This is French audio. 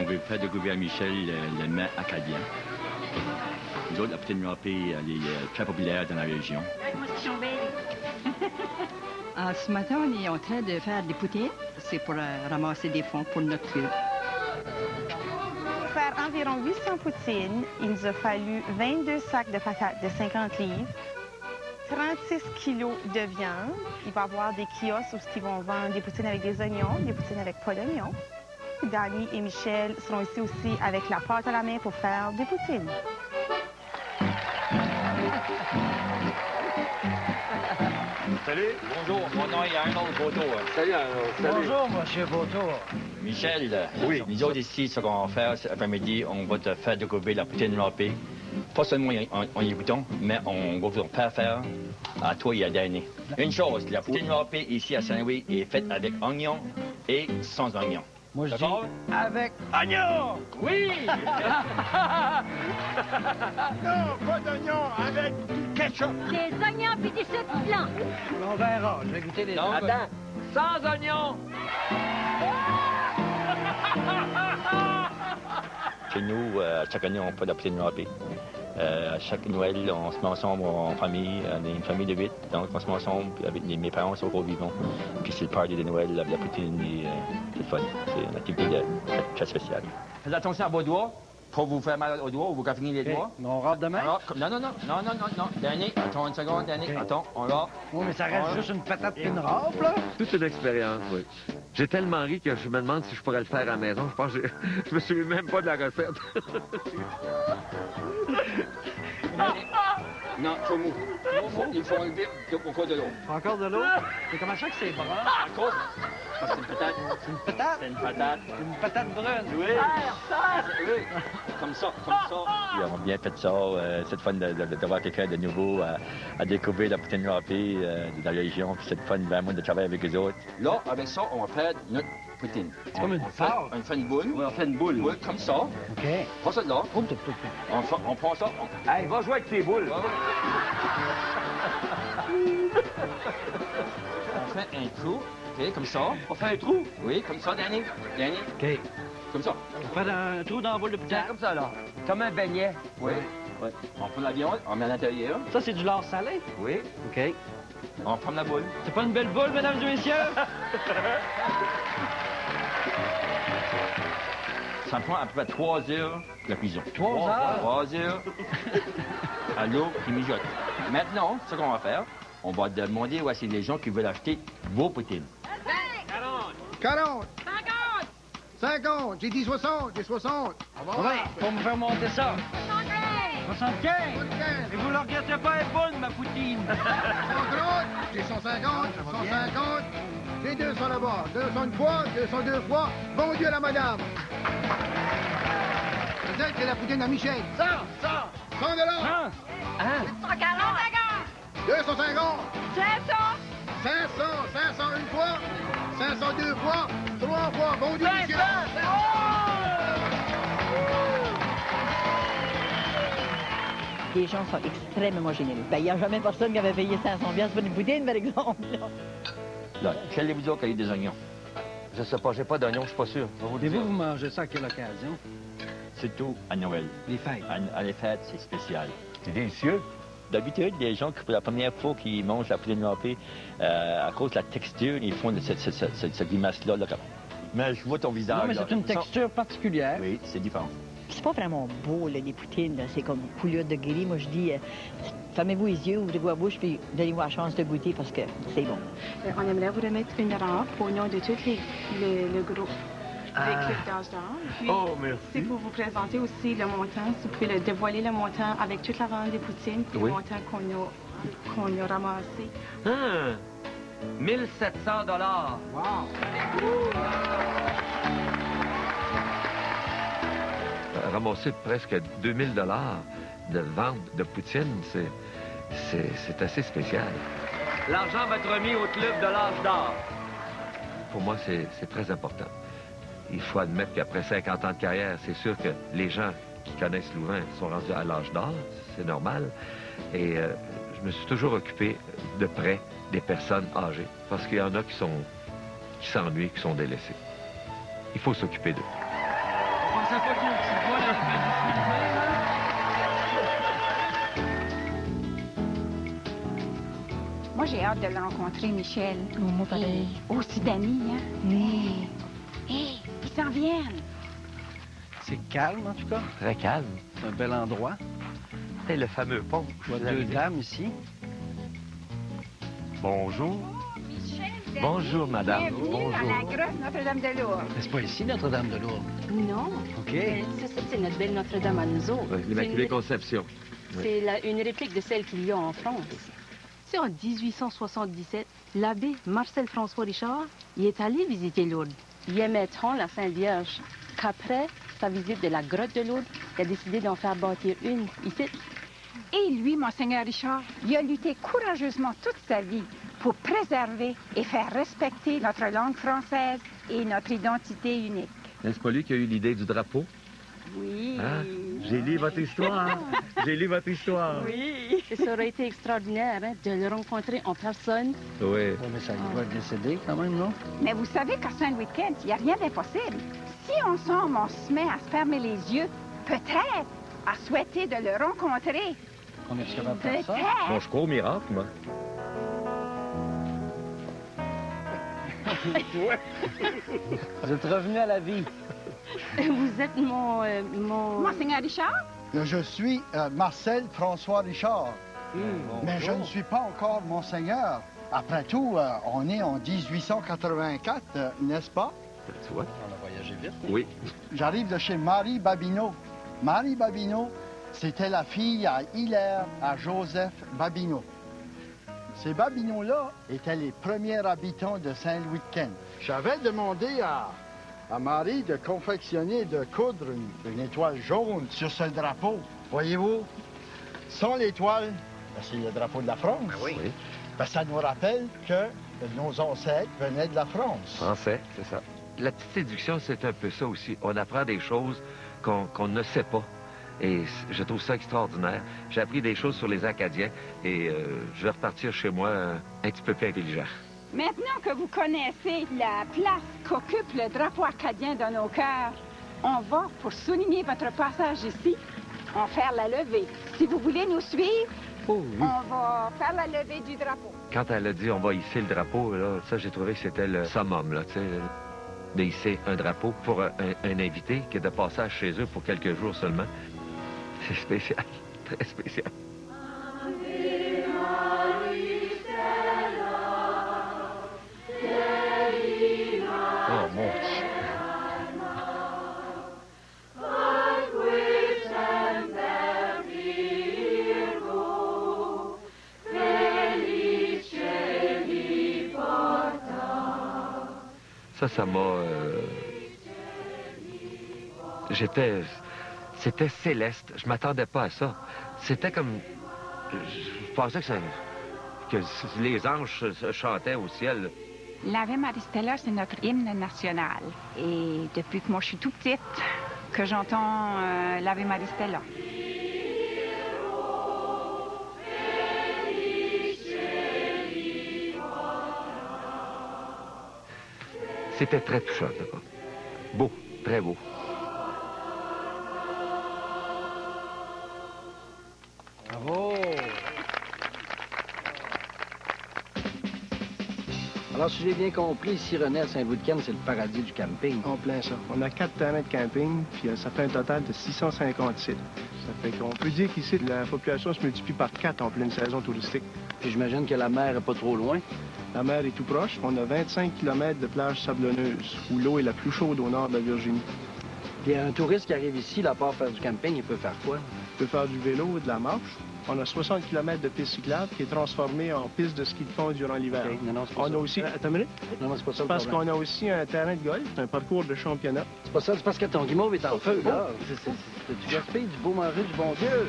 veut faire découvrir à Michel le mets acadien. Nous autres, la poutine râpée, elle est très populaire dans la région. Ce matin, on est en train de faire des poutines. C'est pour ramasser des fonds pour notre club. Pour faire environ 800 poutines, il nous a fallu 22 sacs de patates de 50 livres, 36 kilos de viande. Il va y avoir des kiosques où ils vont vendre des poutines avec des oignons, des poutines avec pas d'oignons. Danny et Michel seront ici aussi avec la pâte à la main pour faire des poutines. Salut, bonjour, mon nom est Arnold Boto. Salut, Arnold. Salut. Bonjour, monsieur Boto. Michel, oui. Nous autres ici, ce qu'on va faire cet après-midi, on va te faire découvrir la poutine râpée. Pas seulement en écoutant, mais on va vous faire à toi et à Danny. Une chose, la poutine râpée ici à Saint-Louis est faite avec oignons et sans oignons. Moi, je dis avec oignon! Oui! Non, pas d'oignon, avec du ketchup. Des oignons puis du sucre blanc. On verra, je vais goûter les deux. Attends, sans oignons! Chez nous, chaque année, on fait la poutine râpée. À chaque Noël, on se met ensemble en famille. On est une famille de 8, donc on se met ensemble avec mes parents sont encore vivants. Puis c'est le party de Noël, la poutine, c'est le fun. C'est une activité très spéciale. Faites attention à vos doigts, pour vous faire mal aux doigts ou vous caffiner les doigts. On rentre demain? Non. Danny, attends une seconde, Danny. Okay. Attends, on va. Oui, mais ça reste juste une patate et une râpe, là. Toute une expérience, oui. J'ai tellement ri que je me demande si je pourrais le faire à la maison. Je pense que je me souviens même pas de la recette. Non, trop mou. Il faut enlever encore de l'eau. Encore de l'eau? Mais comment ça que c'est brun? À cause. Parce que c'est une patate. C'est une patate? C'est une patate. Une patate brune? Oui. Oui. Comme ça. Ils ont bien fait ça. C'est le fun de voir quelqu'un de nouveau à découvrir la poutine râpée de la région. Puis c'est le fun vraiment de travailler avec eux autres. Là, avec ça, on va faire notre poutine. C'est comme une pâte. On fait une boule. Oui, on fait une boule. Oui, comme ça. OK. Prends ça de là. On prend ça. Hey, va jouer avec tes boules. On fait un trou. OK, comme ça. On fait un trou? Oui, comme ça, Danny. OK. Comme ça. On fait un trou dans la boule de poutine. Comme ça, là. Comme un beignet. Oui. On prend la viande, on met à l'intérieur. Ça, c'est du lard salé? Oui. OK. On prend la boule. C'est pas une belle boule, mesdames et messieurs? Ça prend à peu près 3 heures la cuisson. 3 heures? 3 heures à l'eau qui mijote. Maintenant, ce qu'on va faire, on va demander à ces gens qui veulent acheter vos poutines. 40. 50. J'ai dit 60. J'ai 60. Oui, pour me faire monter ça. 75. Et vous ne regrettez pas, elle est bonne, ma poutine. 130. J'ai 150. 150. J'ai 200 là-bas. 200 une fois. 200 deux fois. Bon Dieu, la madame. Peut-être que c'est la poutine à Michel. 100. 100 dollars. 140. 250. 500. 500 une fois. 500 deux fois. 3 fois. Bon Dieu, Michel. Les gens sont extrêmement généreux. Il n'y a jamais personne qui avait payé 500$ pour une poutine, par exemple. Là, quel est vous autres qui a eu des oignons? Je sais pas, j'ai pas d'oignon, je suis pas sûr. Et vous mangez ça à quelle occasion? C'est tout à Noël. Les fêtes. À les fêtes, c'est spécial. C'est délicieux. D'habitude, les gens, pour la première fois qu'ils mangent la poutine râpée, à cause de la texture, ils font cette grimace-là. Mais je vois ton visage. Non, mais c'est une texture particulière. Oui, c'est différent. C'est pas vraiment beau, là, les poutines. Là. C'est comme couleur de gris. Moi, je dis, fermez-vous les yeux, ouvrez-vous la bouche, puis donnez-vous la chance de goûter parce que c'est bon. On aimerait vous remettre une rampe au nom de tout le groupe d'équipe d'âge d'or. Puis, merci. c'est pour vous présenter aussi le montant. Si vous pouvez le dévoiler le montant avec toute la vente des poutines, puis le montant qu'on a ramassé. 1700 $. Wow. Ramasser presque 2000 $ de vente de poutine, c'est assez spécial. L'argent va être remis au club de l'âge d'or. Pour moi, c'est très important. Il faut admettre qu'après 50 ans de carrière, c'est sûr que les gens qui connaissent Louvain sont rendus à l'âge d'or, c'est normal. Et je me suis toujours occupé de près des personnes âgées, parce qu'il y en a qui s'ennuient, qui sont délaissés. Il faut s'occuper d'eux. pensais pas qu'il y ait une petite voile avec un Moi, j'ai hâte de le rencontrer, Michel. Moi, pareil. Aussi Danny, hein? Hé, ils s'en viennent. C'est calme, en tout cas. Très calme. C'est un bel endroit. C'est le fameux pont. Je vois deux dames ici. Bonjour. Bonjour, madame. Bienvenue Bonjour. à la grotte Notre-Dame-de-Lourdes. Mais c'est pas ici, Notre-Dame-de-Lourdes. Non. OK. Ça, c'est notre belle Notre-Dame à nous autres. Ouais, l'Immaculée Conception. C'est une réplique de celle qu'il y a en France. C'est en 1877, l'abbé Marcel François Richard, il est allé visiter Lourdes. Il aimait tant la Sainte Vierge qu'après sa visite de la grotte de Lourdes, il a décidé d'en faire bâtir une ici. Et lui, Monseigneur Richard, il a lutté courageusement toute sa vie pour préserver et faire respecter notre langue française et notre identité unique. N'est-ce pas lui qui a eu l'idée du drapeau? Oui. Hein? J'ai lu votre histoire. J'ai lu votre histoire. Oui. Et ça aurait été extraordinaire de le rencontrer en personne. Oui. Ouais, mais ça va décéder quand même, non? Mais vous savez qu'à Saint-Louis-de-Kent, il n'y a rien d'impossible. Si ensemble, on se met à se fermer les yeux, peut-être à souhaiter de le rencontrer. On est capable de faire ça? Peut-être. Bon, je crois au miracle, moi. Vous êtes revenu à la vie. Vous êtes mon... Monseigneur Richard? Je suis Marcel François Richard. Mais je ne suis pas encore Monseigneur. Après tout, on est en 1884, n'est-ce pas? Tu vois? On a voyagé vite. Oui. J'arrive de chez Marie Babineau. Marie Babineau, c'était la fille à Hilaire, à Joseph Babineau. Ces Babineaux-là étaient les premiers habitants de Saint-Louis-de-Kent. J'avais demandé à Marie de confectionner, de coudre une étoile jaune sur ce drapeau. Voyez-vous, sans l'étoile, ben, c'est le drapeau de la France. Oui. Ben, ça nous rappelle que nos ancêtres venaient de la France. Français, c'est ça. La petite séduction, c'est un peu ça aussi. On apprend des choses qu'on ne sait pas. Et je trouve ça extraordinaire. J'ai appris des choses sur les Acadiens et je vais repartir chez moi un petit peu plus intelligent. Maintenant que vous connaissez la place qu'occupe le drapeau acadien dans nos cœurs, on va, pour souligner votre passage ici, en faire la levée. Si vous voulez nous suivre, on va faire la levée du drapeau. Quand elle a dit on va hisser le drapeau, là, ça, j'ai trouvé que c'était le summum, là, tu sais, de hisser un drapeau pour un invité qui est de passage chez eux pour quelques jours seulement. C'est spécial, très spécial. Oh, mon Dieu. Ça m'a... C'était céleste. Je m'attendais pas à ça. C'était comme... Je pensais que les anges chantaient au ciel. L'Ave Maristella, c'est notre hymne national. Et depuis que moi, je suis tout petite, que j'entends l'Ave Maristella. C'était très touchant, là. Beau, très beau. Bravo! Alors, si j'ai bien compris, ici, René, à Saint-Louis-de-Kent, c'est le paradis du camping. En plein ça. On a 4 terrains de camping, puis ça fait un total de 650 sites. Ça fait qu'on peut dire qu'ici, la population se multiplie par 4 en pleine saison touristique. Puis j'imagine que la mer n'est pas trop loin. La mer est tout proche. On a 25 km de plage sablonneuse, où l'eau est la plus chaude au nord de la Virginie. Puis un touriste qui arrive ici, là, à part faire du camping, il peut faire quoi? Il peut faire du vélo et de la marche. On a 60 km de piste cyclable qui est transformée en piste de ski de fond durant l'hiver. Okay. Non, c'est pas On ça. a aussi... Attends une minute. Non, c'est pas ça le Parce problème. qu'on a aussi un terrain de golf, un parcours de championnat. C'est pas ça, c'est parce que ton guimauve est en feu, là. Tu gaspilles du beau manger du bon Dieu.